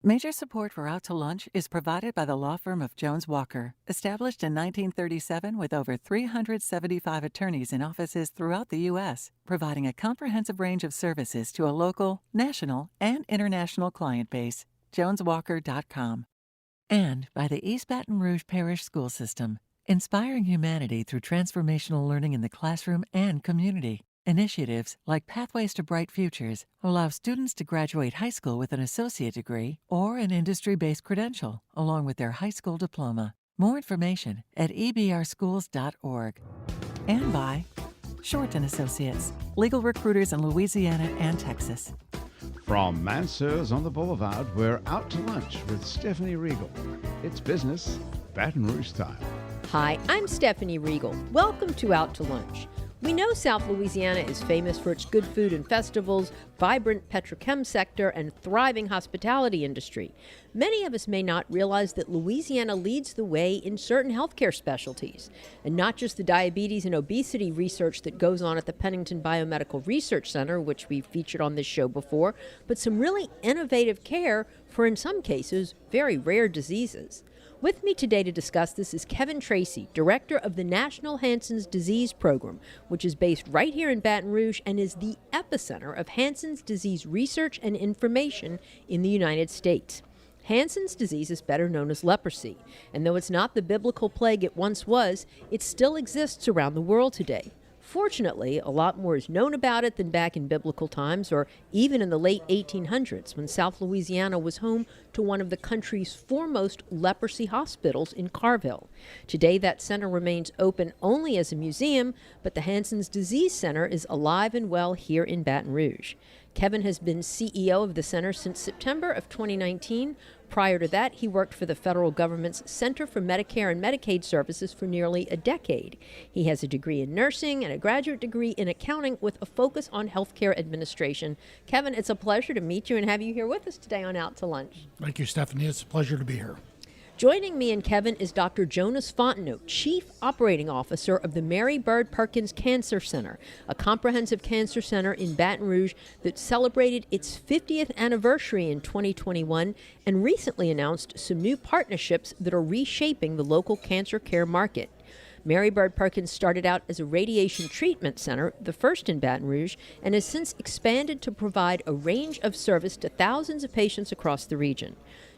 Major support for Out to Lunch is provided by the law firm of Jones Walker, established in 1937 with over 375 attorneys in offices throughout the U.S., providing a comprehensive range of services to a local, national, and international client base. JonesWalker.com. And by the East Baton Rouge Parish School System, inspiring humanity through transformational learning in the classroom and community. Initiatives like Pathways to Bright Futures allow students to graduate high school with an associate degree or an industry-based credential, along with their high school diploma. More information at ebrschools.org. And by Shorten Associates, legal recruiters in Louisiana and Texas. From Mansers on the Boulevard, we're out to lunch with Stephanie Regal. It's business, Baton Rouge style. Hi, I'm Stephanie Regal. Welcome to Out to Lunch. We know South Louisiana is famous for its good food and festivals, vibrant petrochem sector, and thriving hospitality industry. Many of us may not realize that Louisiana leads the way in certain healthcare specialties, and not just the diabetes and obesity research that goes on at the Pennington Biomedical Research Center, which we've featured on this show before, but some really innovative care for, in some cases, very rare diseases. With me today to discuss this is Kevin Tracy, Director of the National Hansen's Disease Program, which is based right here in Baton Rouge and is the epicenter of Hansen's disease research and information in the United States. Hansen's disease is better known as leprosy, and though it's not the biblical plague it once was, it still exists around the world today. Fortunately, a lot more is known about it than back in biblical times or even in the late 1800s when South Louisiana was home to one of the country's foremost leprosy hospitals in Carville. Today, that center remains open only as a museum, but the Hansen's Disease Center is alive and well here in Baton Rouge. Kevin has been CEO of the center since September of 2019. Prior to that, he worked for the federal government's Center for Medicare and Medicaid Services for nearly a decade. He has a degree in nursing and a graduate degree in accounting with a focus on healthcare administration. Kevin, it's a pleasure to meet you and have you here with us today on Out to Lunch. Thank you, Stephanie. It's a pleasure to be here. Joining me and Kevin is Dr. Jonas Fontenot, Chief Operating Officer of the Mary Bird Perkins Cancer Center, a comprehensive cancer center in Baton Rouge that celebrated its 50th anniversary in 2021 and recently announced some new partnerships that are reshaping the local cancer care market. Mary Bird Perkins started out as a radiation treatment center, the first in Baton Rouge, and has since expanded to provide a range of service to thousands of patients across the region.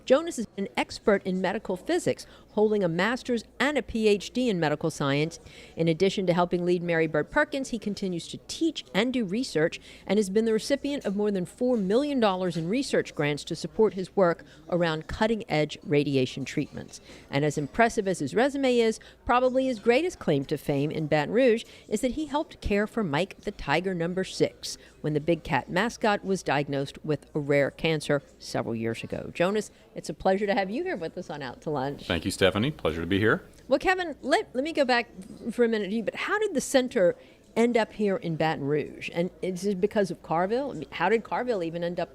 Jonas is an expert in medical physics, holding a master's and a PhD in medical science. In addition to helping lead Mary Bird Perkins, he continues to teach and do research and has been the recipient of more than $4 million in research grants to support his work around cutting-edge radiation treatments. And as impressive as his resume is, probably his greatest claim to fame in Baton Rouge is that he helped care for Mike the Tiger number 6 when the big cat mascot was diagnosed with a rare cancer several years ago. Jonas, it's a pleasure to have you here with us on Out to Lunch. Thank you, Stephanie. Pleasure to be here. Well, Kevin, let me go back for a minute to you, but how did the center end up here in Baton Rouge? And is it because of Carville? I mean, how did Carville even end up,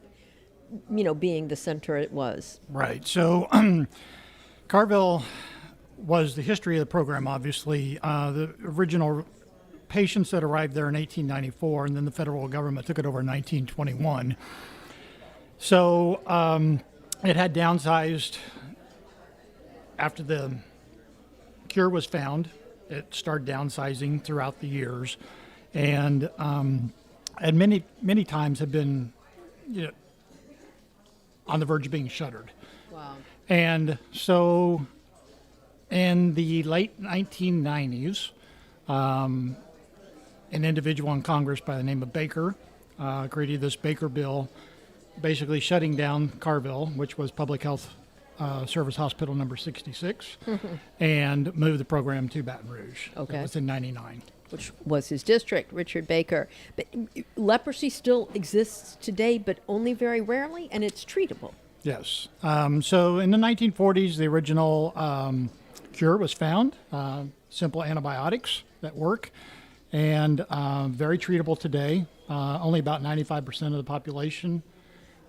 being the center it was? Right. So Carville was the history of the program, obviously. The original patients that arrived there in 1894, and then the federal government took it over in 1921. So it had downsized after the cure was found. It started downsizing throughout the years, and many times have been on the verge of being shuttered. Wow. And so in the late 1990s, an individual in Congress by the name of Baker created this Baker bill, basically shutting down Carville, which was Public Health Service Hospital number 66, and moved the program to Baton Rouge. Okay. That was in 99. Which was his district, Richard Baker. But leprosy still exists today, but only very rarely, and it's treatable. Yes. So in the 1940s, the original cure was found, simple antibiotics that work, and very treatable today. Only about 95% of the population,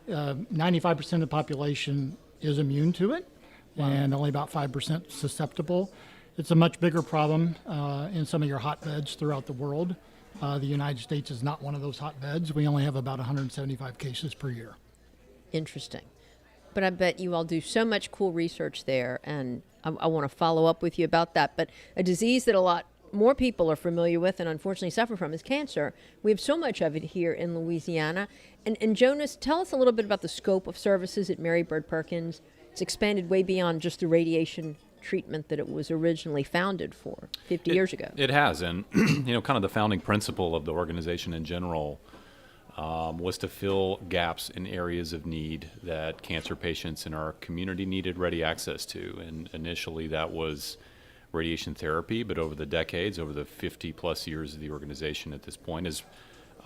95% of the population is immune to it, and only about 5% susceptible. It's a much bigger problem in some of your hotbeds throughout the world. The United States is not one of those hotbeds. We only have about 175 cases per year. Interesting. But I bet you all do so much cool research there, and I want to follow up with you about that. But a disease that a lot more people are familiar with and unfortunately suffer from is cancer. We have so much of it here in Louisiana. And Jonas, tell us a little bit about the scope of services at Mary Bird Perkins. It's expanded way beyond just the radiation treatment that it was originally founded for 50 years ago. It has, and kind of the founding principle of the organization in general was to fill gaps in areas of need that cancer patients in our community needed ready access to. And initially that was radiation therapy, but over the decades, over the 50 plus years of the organization at this point, has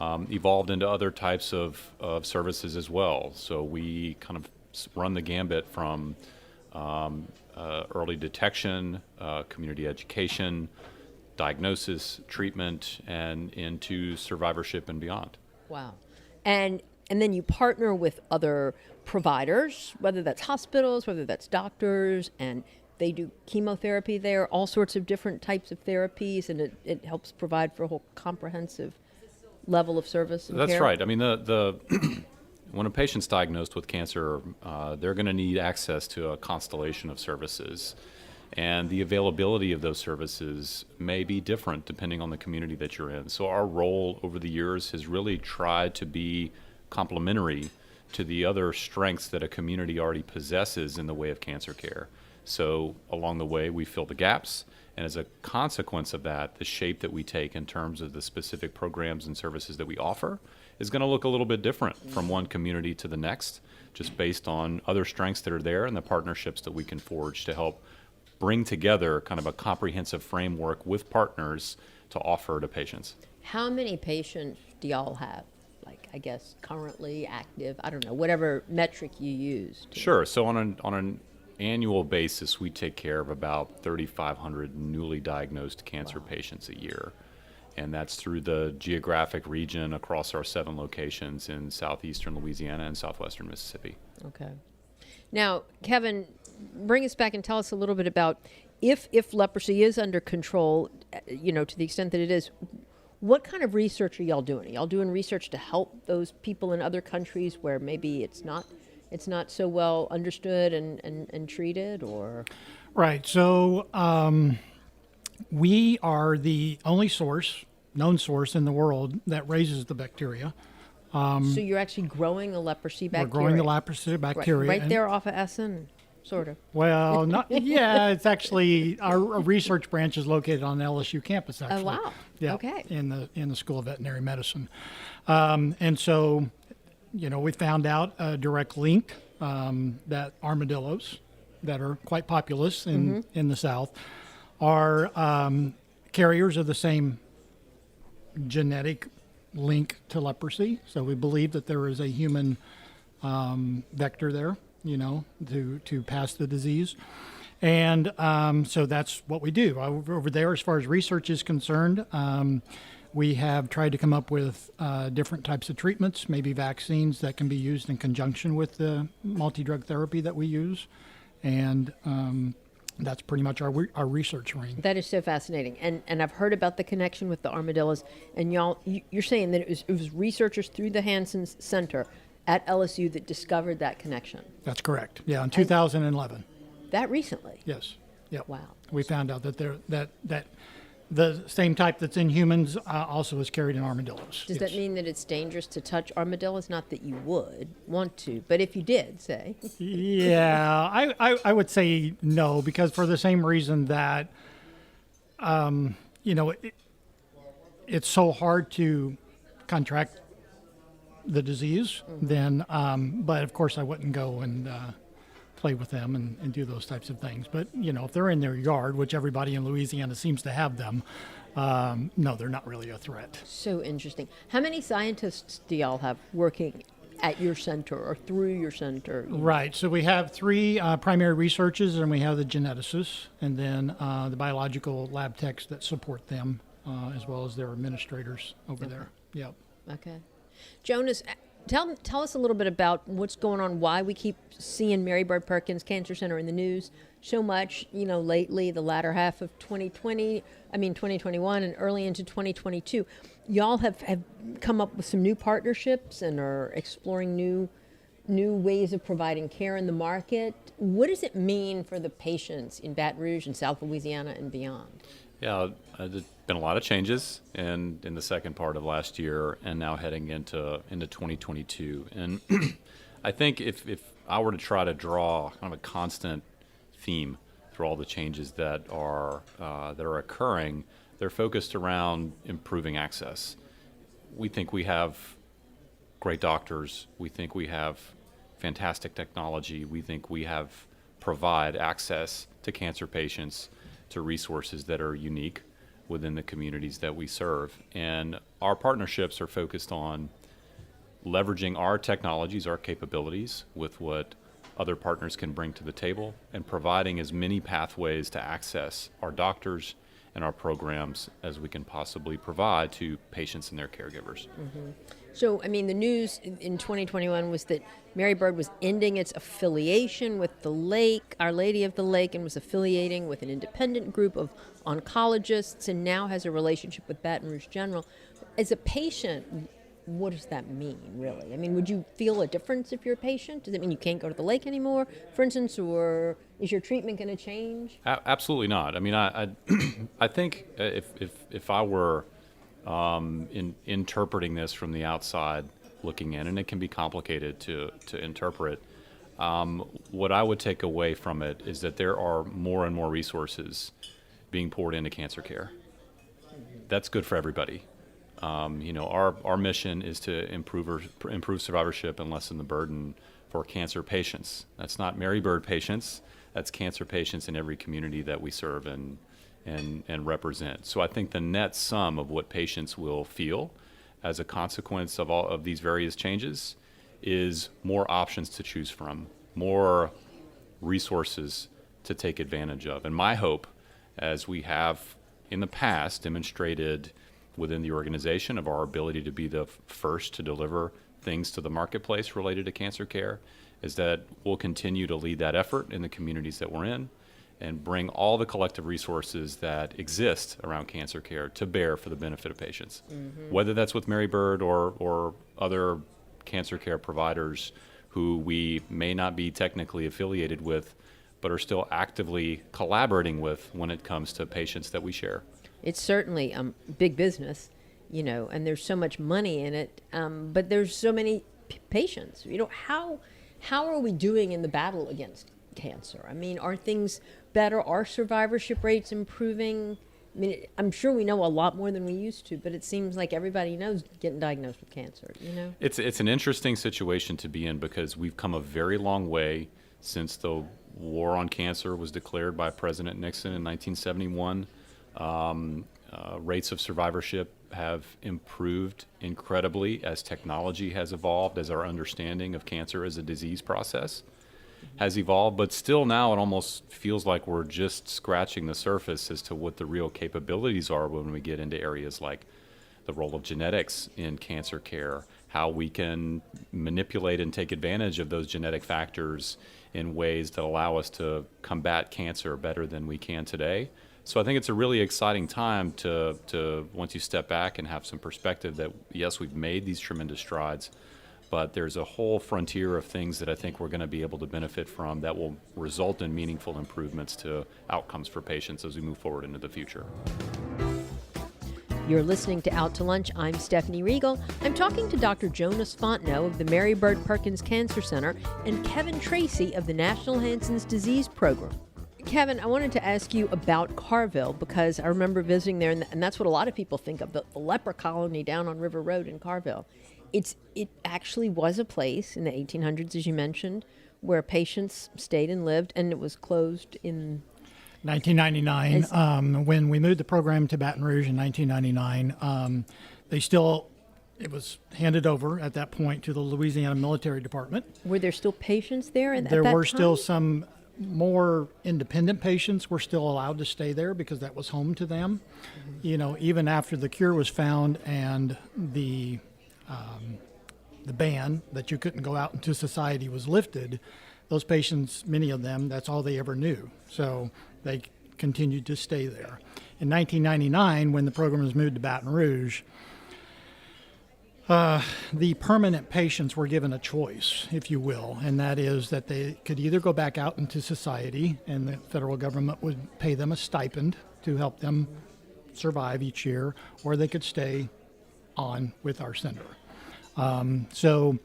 evolved into other types of services as well. So we kind of run the gambit from early detection, community education, diagnosis, treatment, and into survivorship and beyond. Wow. And then you partner with other providers, whether that's hospitals, whether that's doctors, and they do chemotherapy there, all sorts of different types of therapies, and it helps provide for a whole comprehensive level of service and That's care. right. I mean, the when a patient's diagnosed with cancer, they're going to need access to a constellation of services. And the availability of those services may be different depending on the community that you're in. So our role over the years has really tried to be complementary to the other strengths that a community already possesses in the way of cancer care. So along the way, we fill the gaps. And as a consequence of that, the shape that we take in terms of the specific programs and services that we offer is going to look a little bit different from one community to the next, just based on other strengths that are there and the partnerships that we can forge to help bring together kind of a comprehensive framework with partners to offer to patients. How many patients do y'all have? Like, I guess, currently active? I don't know, whatever metric you use. Sure. So on an annual basis, we take care of about 3,500 newly diagnosed cancer patients a year. And that's through the geographic region across our 7 locations in southeastern Louisiana and southwestern Mississippi. Okay. Now, Kevin, bring us back and tell us a little bit about if leprosy is under control, to the extent that it is, what kind of research are y'all doing? Are y'all doing research to help those people in other countries where maybe it's not so well understood and treated, or? Right. So we are the only known source in the world that raises the bacteria. So you're actually growing the leprosy bacteria? We're growing the leprosy bacteria. Right there off of Essen, sort of. Well, it's actually, our research branch is located on the LSU campus, actually. Oh, wow. Yeah, okay. In the School of Veterinary Medicine. And so, we found out a direct link that armadillos that are quite populous in the South are carriers of the same genetic link to leprosy. So we believe that there is a human vector there, to pass the disease. And so that's what we do. Over there, as far as research is concerned, we have tried to come up with different types of treatments, maybe vaccines that can be used in conjunction with the multi-drug therapy that we use. And that's pretty much our research ring. That is so fascinating. And I've heard about the connection with the armadillos. And you're saying that it was researchers through the Hansen Center at LSU that discovered that connection. That's correct. Yeah, in 2011. That recently? Yes. Yep. Wow. We found out that that the same type that's in humans also is carried in armadillos. Does that mean that it's dangerous to touch armadillos? Not that you would want to, but if you did, say. Yeah, I would say no, because for the same reason that, it's so hard to contract the disease, then, but of course I wouldn't go and play with them and do those types of things. But, if they're in their yard, which everybody in Louisiana seems to have them, no, they're not really a threat. So interesting. How many scientists do y'all have working at your center or through your center? Right. So we have 3 primary researchers, and we have the geneticists, and then the biological lab techs that support them, as well as their administrators over there. Yep. Okay. Jonas, tell us a little bit about what's going on, why we keep seeing Mary Bird Perkins Cancer Center in the news so much, lately, the latter half of 2021 and early into 2022. Y'all have come up with some new partnerships and are exploring new new ways of providing care in the market. What does it mean for the patients in Baton Rouge and South Louisiana and beyond? Yeah, there's been a lot of changes in the second part of last year and now heading into 2022. And I think if I were to try to draw kind of a constant theme through all the changes that are occurring, they're focused around improving access. We think we have great doctors. We think we have fantastic technology. We think we provide access to cancer patients to resources that are unique within the communities that we serve. And our partnerships are focused on leveraging our technologies, our capabilities with what other partners can bring to the table and providing as many pathways to access our doctors and our programs as we can possibly provide to patients and their caregivers. Mm-hmm. So, I mean, the news in 2021 was that Mary Bird was ending its affiliation with the Lake, Our Lady of the Lake, and was affiliating with an independent group of oncologists and now has a relationship with Baton Rouge General. As a patient, what does that mean, really? I mean, would you feel a difference if you're a patient? Does it mean you can't go to the lake anymore, for instance, or is your treatment going to change? Absolutely not. I mean, I think if I were interpreting this from the outside looking in, and it can be complicated to interpret, what I would take away from it is that there are more and more resources being poured into cancer care. That's good for everybody. Our mission is to improve survivorship and lessen the burden for cancer patients. That's not Mary Bird patients. That's cancer patients in every community that we serve and represent. So I think the net sum of what patients will feel as a consequence of all of these various changes is more options to choose from, more resources to take advantage of. And my hope, as we have in the past demonstrated within the organization of our ability to be the first to deliver things to the marketplace related to cancer care, is that we'll continue to lead that effort in the communities that we're in and bring all the collective resources that exist around cancer care to bear for the benefit of patients, whether that's with Mary Bird or other cancer care providers who we may not be technically affiliated with, but are still actively collaborating with when it comes to patients that we share. It's certainly big business, and there's so much money in it, but there's so many patients. How are we doing in the battle against cancer? I mean, are things better? Are survivorship rates improving? I mean, I'm sure we know a lot more than we used to, but it seems like everybody knows getting diagnosed with cancer, It's an interesting situation to be in because we've come a very long way since the war on cancer was declared by President Nixon in 1971. Rates of survivorship have improved incredibly as technology has evolved, as our understanding of cancer as a disease process has evolved, but still now it almost feels like we're just scratching the surface as to what the real capabilities are when we get into areas like the role of genetics in cancer care, how we can manipulate and take advantage of those genetic factors in ways that allow us to combat cancer better than we can today. So I think it's a really exciting time to once you step back and have some perspective that, yes, we've made these tremendous strides, but there's a whole frontier of things that I think we're going to be able to benefit from that will result in meaningful improvements to outcomes for patients as we move forward into the future. You're listening to Out to Lunch. I'm Stephanie Riegel. I'm talking to Dr. Jonas Fontenot of the Mary Bird Perkins Cancer Center and Kevin Tracy of the National Hansen's Disease Program. Kevin, I wanted to ask you about Carville because I remember visiting there, and that's what a lot of people think of, the leper colony down on River Road in Carville. It actually was a place in the 1800s, as you mentioned, where patients stayed and lived, and it was closed in 1999. When we moved the program to Baton Rouge in 1999, it was handed over at that point to the Louisiana Military Department. Were there still patients there at that time? There were still some more independent patients were still allowed to stay there because that was home to them. Even after the cure was found and the ban that you couldn't go out into society was lifted, those patients, many of them, that's all they ever knew. So they continued to stay there. In 1999, when the program was moved to Baton Rouge, The permanent patients were given a choice, if you will, and that is that they could either go back out into society and the federal government would pay them a stipend to help them survive each year, or they could stay on with our center. So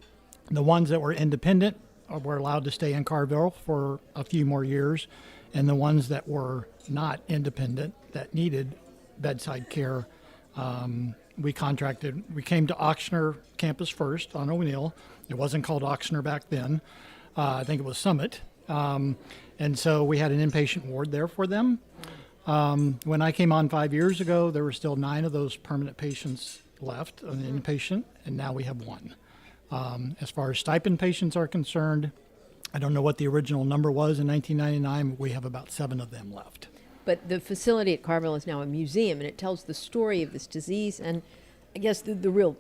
the ones that were independent were allowed to stay in Carville for a few more years, and the ones that were not independent, that needed bedside care, we came to Ochsner campus first on O'Neill. It wasn't called Ochsner back then. I think it was Summit. And so we had an inpatient ward there for them. When I came on 5 years ago, there were still 9 of those permanent patients left, an inpatient, and now we have 1. As far as stipend patients are concerned, I don't know what the original number was in 1999, but we have about 7 of them left. But the facility at Carville is now a museum, and it tells the story of this disease. And I guess the real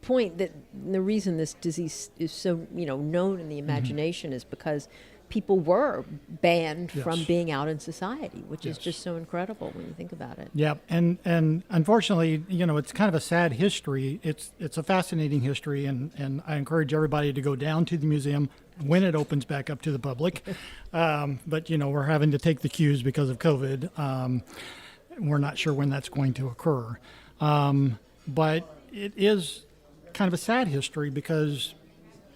point, that the reason this disease is so known in the imagination is because people were banned from being out in society, which is just so incredible when you think about it. Yeah, and unfortunately, it's kind of a sad history. It's a fascinating history, and I encourage everybody to go down to the museum when it opens back up to the public. But we're having to take the cues because of COVID. We're not sure when that's going to occur. But it is kind of a sad history because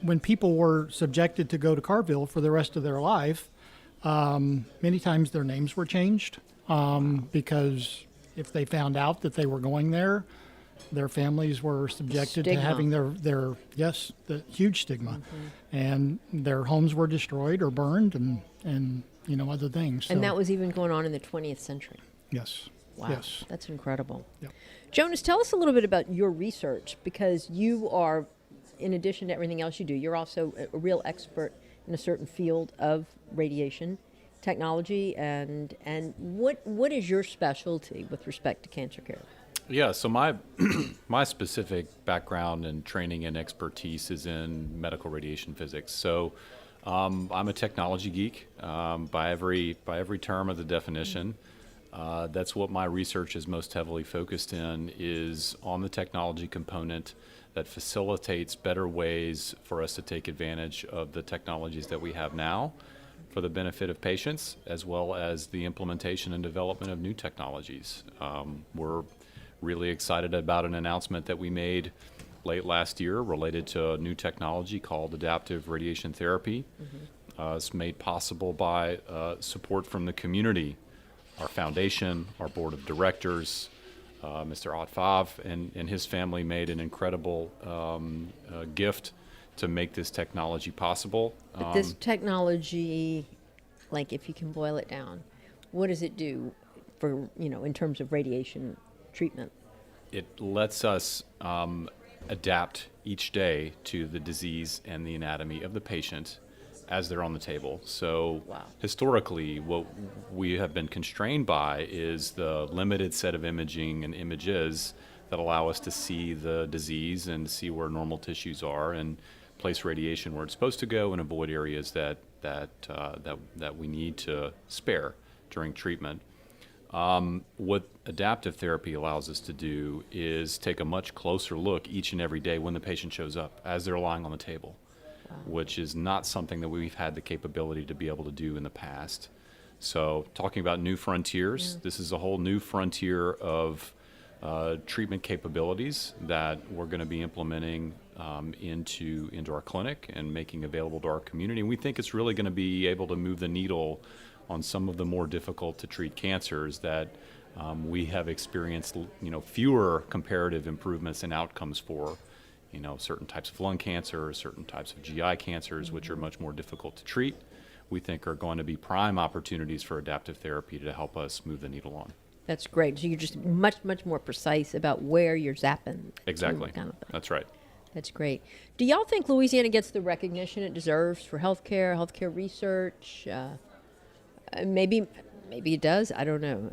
when people were subjected to go to Carville for the rest of their life, many times their names were changed because if they found out that they were going there, their families were subjected to having the huge stigma, and their homes were destroyed or burned, and other things. And that was even going on in the 20th century. Yes. Wow, yes. That's incredible. Yep. Jonas, tell us a little bit about your research, because you are, in addition to everything else you do, you're also a real expert in a certain field of radiation technology. And what is your specialty with respect to cancer care? Yeah, so my my specific background and training and expertise is in medical radiation physics. So I'm a technology geek by every term of the definition. That's what my research is most heavily focused in, is on the technology component that facilitates better ways for us to take advantage of the technologies that we have now for the benefit of patients, as well as the implementation and development of new technologies. We're really excited about an announcement that we made late last year related to a new technology called adaptive radiation therapy. It's made possible by support from the community, our foundation, our board of directors. Mr. Otfav and his family made an incredible gift to make this technology possible. But this technology, like, if you can boil it down, what does it do for, in terms of radiation treatment? It lets us adapt each day to the disease and the anatomy of the patient as they're on the table. So historically, what we have been constrained by is the limited set of imaging and images that allow us to see the disease and see where normal tissues are and place radiation where it's supposed to go and avoid areas that we need to spare during treatment. What adaptive therapy allows us to do is take a much closer look each and every day when the patient shows up as they're lying on the table, which is not something that we've had the capability to be able to do in the past. So talking about new frontiers, this is a whole new frontier of treatment capabilities that we're going to be implementing into our clinic and making available to our community. And we think it's really going to be able to move the needle on some of the more difficult to treat cancers that we have experienced, fewer comparative improvements in outcomes for. Certain types of lung cancer, certain types of GI cancers, which are much more difficult to treat, we think are going to be prime opportunities for adaptive therapy to help us move the needle on. That's great. So you're just much more precise about where you're zapping. Exactly. Kind of thing. That's right. That's great. Do y'all think Louisiana gets the recognition it deserves for healthcare research? Maybe it does. I don't know.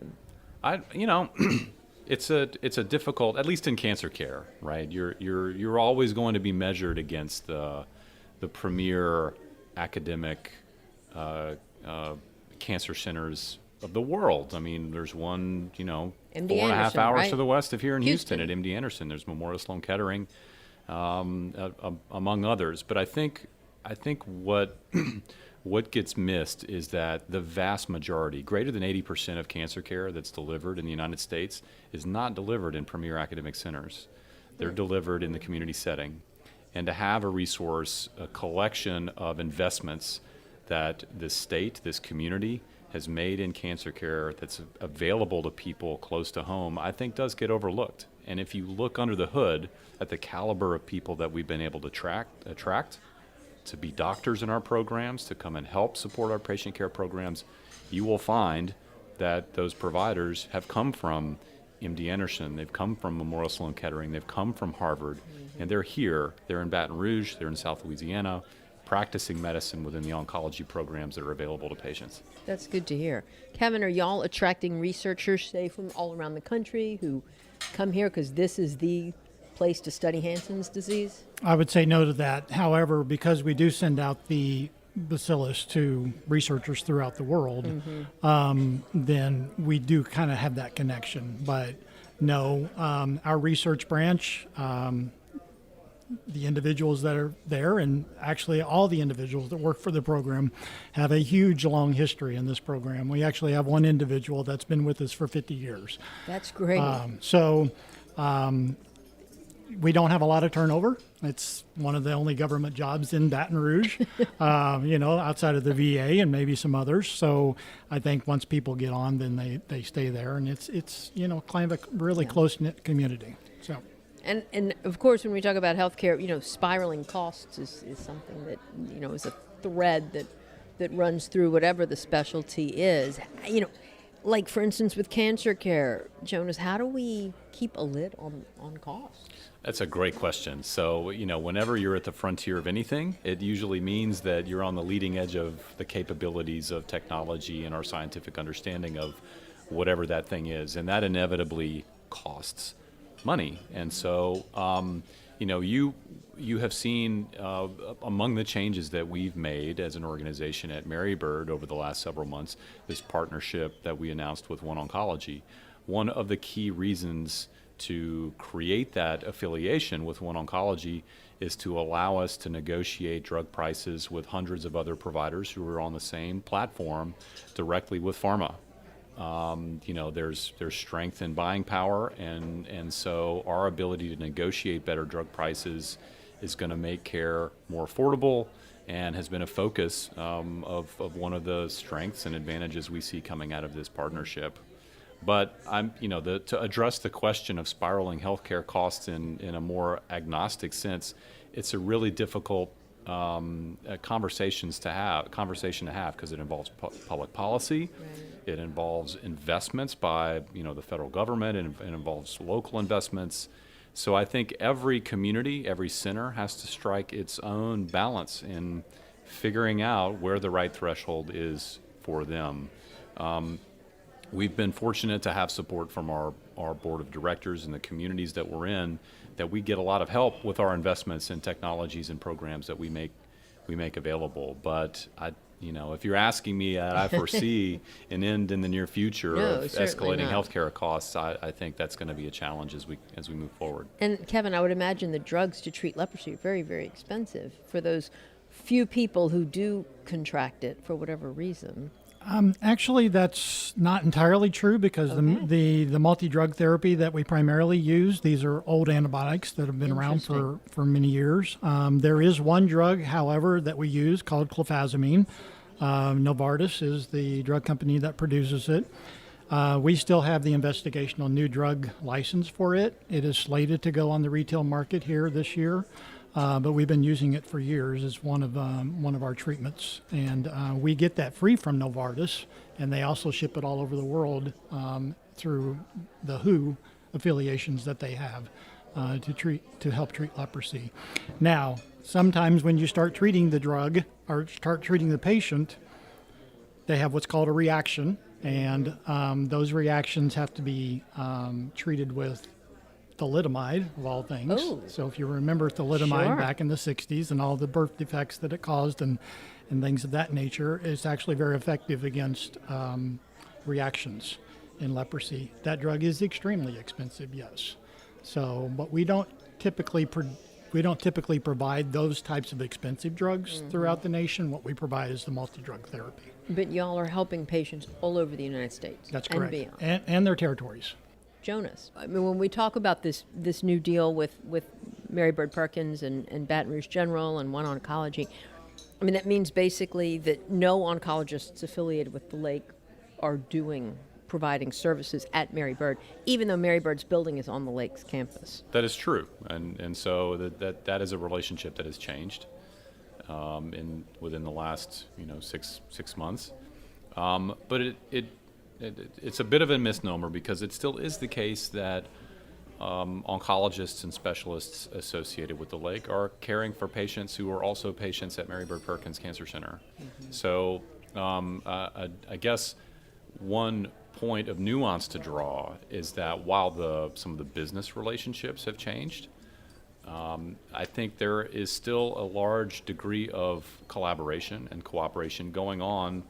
It's a difficult, at least in cancer care, right? You're always going to be measured against the premier academic cancer centers of the world. I mean, there's one, MD 4.5 Anderson, hours right? to the west of here in Houston Houston. at MD Anderson. There's Memorial Sloan Kettering, among others. But I think what what gets missed is that the vast majority, greater than 80% of cancer care that's delivered in the United States is not delivered in premier academic centers. They're delivered in the community setting. And to have a resource, a collection of investments that this state, this community has made in cancer care that's available to people close to home, I think does get overlooked. And if you look under the hood at the caliber of people that we've been able to attract to be doctors in our programs, to come and help support our patient care programs, you will find that those providers have come from MD Anderson, they've come from Memorial Sloan Kettering, they've come from Harvard, and they're here. They're in Baton Rouge, they're in South Louisiana, practicing medicine within the oncology programs that are available to patients. That's good to hear. Kevin, are y'all attracting researchers, say, from all around the country who come here because this is the place to study Hansen's disease? I would say no to that. However, because we do send out the bacillus to researchers throughout the world, then we do kind of have that connection. But no, our research branch, the individuals that are there, and actually all the individuals that work for the program, have a huge long history in this program. We actually have one individual that's been with us for 50 years. That's great. We don't have a lot of turnover. It's one of the only government jobs in Baton Rouge, outside of the VA and maybe some others. So I think once people get on, then they stay there, and it's kind of a really close-knit community. So. And of course, when we talk about healthcare, spiraling costs is something that, is a thread that runs through whatever the specialty is. Like, for instance, with cancer care, Jonas, how do we keep a lid on costs? That's a great question. So, whenever you're at the frontier of anything, it usually means that you're on the leading edge of the capabilities of technology and our scientific understanding of whatever that thing is. And that inevitably costs money. And so, you have seen among the changes that we've made as an organization at Mary Bird over the last several months, this partnership that we announced with OneOncology. One of the key reasons to create that affiliation with OneOncology is to allow us to negotiate drug prices with hundreds of other providers who are on the same platform directly with pharma. There's strength in buying power, and so our ability to negotiate better drug prices is going to make care more affordable, and has been a focus of one of the strengths and advantages we see coming out of this partnership. But to address the question of spiraling healthcare costs in a more agnostic sense, it's a really difficult conversation to have because it involves public policy. Right. It involves investments by the federal government, and it involves local investments. So I think every community, every center has to strike its own balance in figuring out where the right threshold is for them. We've been fortunate to have support from our board of directors and the communities that we're in, that we get a lot of help with our investments in technologies and programs that we make available. But if you're asking me, I foresee an end in the near future of escalating healthcare costs. I think that's going to be a challenge as we move forward. And Kevin, I would imagine the drugs to treat leprosy are very, very expensive for those few people who do contract it for whatever reason. Actually, that's not entirely true, because the multi-drug therapy that we primarily use, these are old antibiotics that have been around for many years. There is one drug, however, that we use called clofazimine. Novartis is the drug company that produces it. We still have the investigational new drug license for it. It is slated to go on the retail market here this year. But we've been using it for years as one of our treatments, and we get that free from Novartis, and they also ship it all over the world through the WHO affiliations that they have to help treat leprosy. Now, sometimes when you start treating the drug or start treating the patient, they have what's called a reaction, and those reactions have to be treated with thalidomide, of all things. Oh. So if you remember thalidomide Sure. back in the 60s and all the birth defects that it caused and things of that nature, it's actually very effective against reactions in leprosy. That drug is extremely expensive, yes. So, but we don't typically provide those types of expensive drugs throughout the nation. What we provide is the multi-drug therapy. But y'all are helping patients all over the United States. That's correct. And beyond. And their territories. Jonas, I mean, when we talk about this new deal with Mary Bird Perkins and Baton Rouge General and One Oncology, I mean, that means basically that no oncologists affiliated with the lake are providing services at Mary Bird, even though Mary Bird's building is on the lake's campus. That is true, and so that is a relationship that has changed within the last 6 months. But it's a bit of a misnomer, because it still is the case that oncologists and specialists associated with the lake are caring for patients who are also patients at Mary Bird Perkins Cancer Center. So I guess one point of nuance to draw is that while some of the business relationships have changed, I think there is still a large degree of collaboration and cooperation going on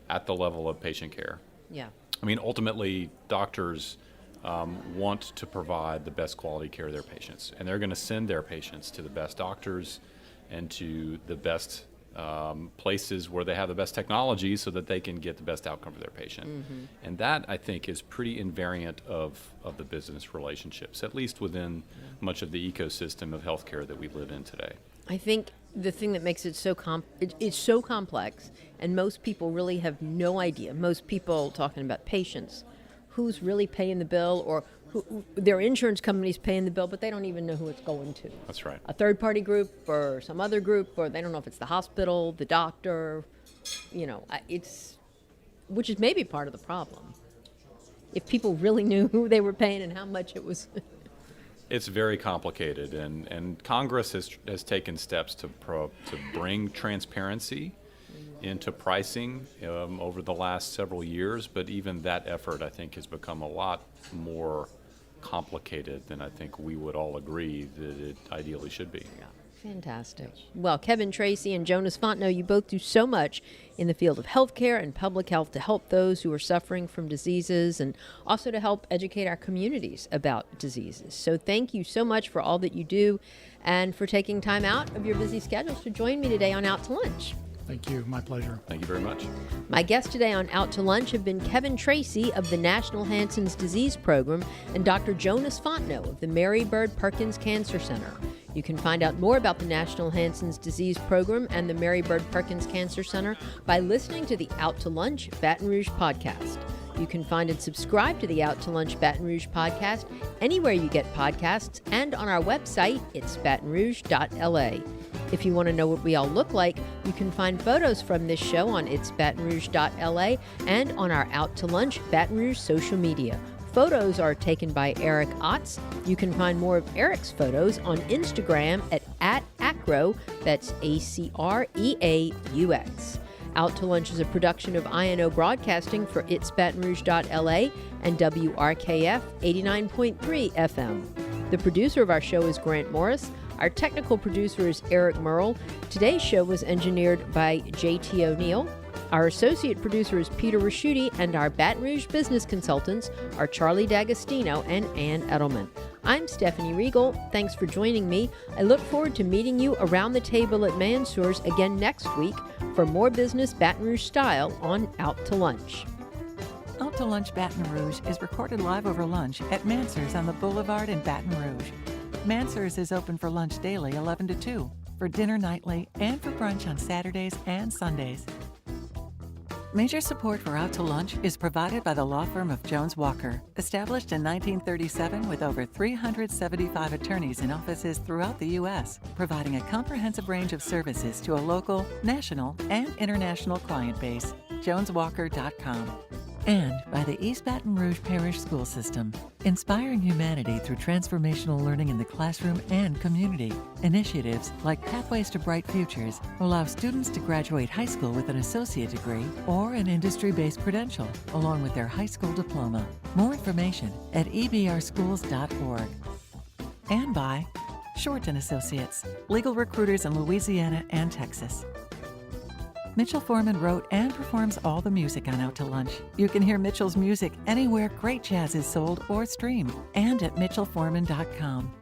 at the level of patient care. Yeah. I mean, ultimately, doctors want to provide the best quality care of their patients, and they're going to send their patients to the best doctors and to the best places where they have the best technology so that they can get the best outcome for their patient. And that, I think, is pretty invariant of the business relationships, at least within much of the ecosystem of healthcare that we live in today. I think the thing that makes it so it's so complex, and most people really have no idea. Most people talking about patients, who's really paying the bill, or their insurance company's paying the bill, but they don't even know who it's going to. That's right. A third-party group or some other group, or they don't know if it's the hospital, the doctor, which is maybe part of the problem. If people really knew who they were paying and how much it was. It's very complicated, and Congress has taken steps to bring transparency into pricing over the last several years, but even that effort, I think, has become a lot more complicated than I think we would all agree that it ideally should be. Yeah. Fantastic. Well, Kevin Tracy and Jonas Fontenot, you both do so much in the field of healthcare and public health to help those who are suffering from diseases, and also to help educate our communities about diseases. So thank you so much for all that you do, and for taking time out of your busy schedules to join me today on Out to Lunch. Thank you. My pleasure. Thank you very much. My guests today on Out to Lunch have been Kevin Tracy of the National Hansen's Disease Program and Dr. Jonas Fontenot of the Mary Bird Perkins Cancer Center. You can find out more about the National Hansen's Disease Program and the Mary Bird Perkins Cancer Center by listening to the Out to Lunch Baton Rouge podcast. You can find and subscribe to the Out to Lunch Baton Rouge podcast anywhere you get podcasts, and on our website, it's batonrouge.la. If you want to know what we all look like, you can find photos from this show on itsbatonrouge.la and on our Out to Lunch Baton Rouge social media. Photos are taken by Eric Otts. You can find more of Eric's photos on Instagram at @acro, that's ACREAUX. Out to Lunch is a production of INO Broadcasting for itsbatonrouge.la and WRKF 89.3 FM. The producer of our show is Grant Morris. Our technical producer is Eric Merle. Today's show was engineered by J.T. O'Neill. Our associate producer is Peter Raschuti, and our Baton Rouge business consultants are Charlie D'Agostino and Ann Edelman. I'm Stephanie Riegel. Thanks for joining me. I look forward to meeting you around the table at Mansour's again next week for more business Baton Rouge style on Out to Lunch. Out to Lunch Baton Rouge is recorded live over lunch at Mansour's on the Boulevard in Baton Rouge. Mansour's is open for lunch daily 11 to 2, for dinner nightly, and for brunch on Saturdays and Sundays. Major support for Out to Lunch is provided by the law firm of Jones Walker, established in 1937 with over 375 attorneys in offices throughout the U.S., providing a comprehensive range of services to a local, national, and international client base. JonesWalker.com. And by the East Baton Rouge Parish School System, inspiring humanity through transformational learning in the classroom and community. Initiatives like Pathways to Bright Futures allow students to graduate high school with an associate degree or an industry-based credential, along with their high school diploma. More information at ebrschools.org. And by Shorten Associates, legal recruiters in Louisiana and Texas. Mitchell Foreman wrote and performs all the music on Out to Lunch. You can hear Mitchell's music anywhere great jazz is sold or streamed, and at mitchellforeman.com.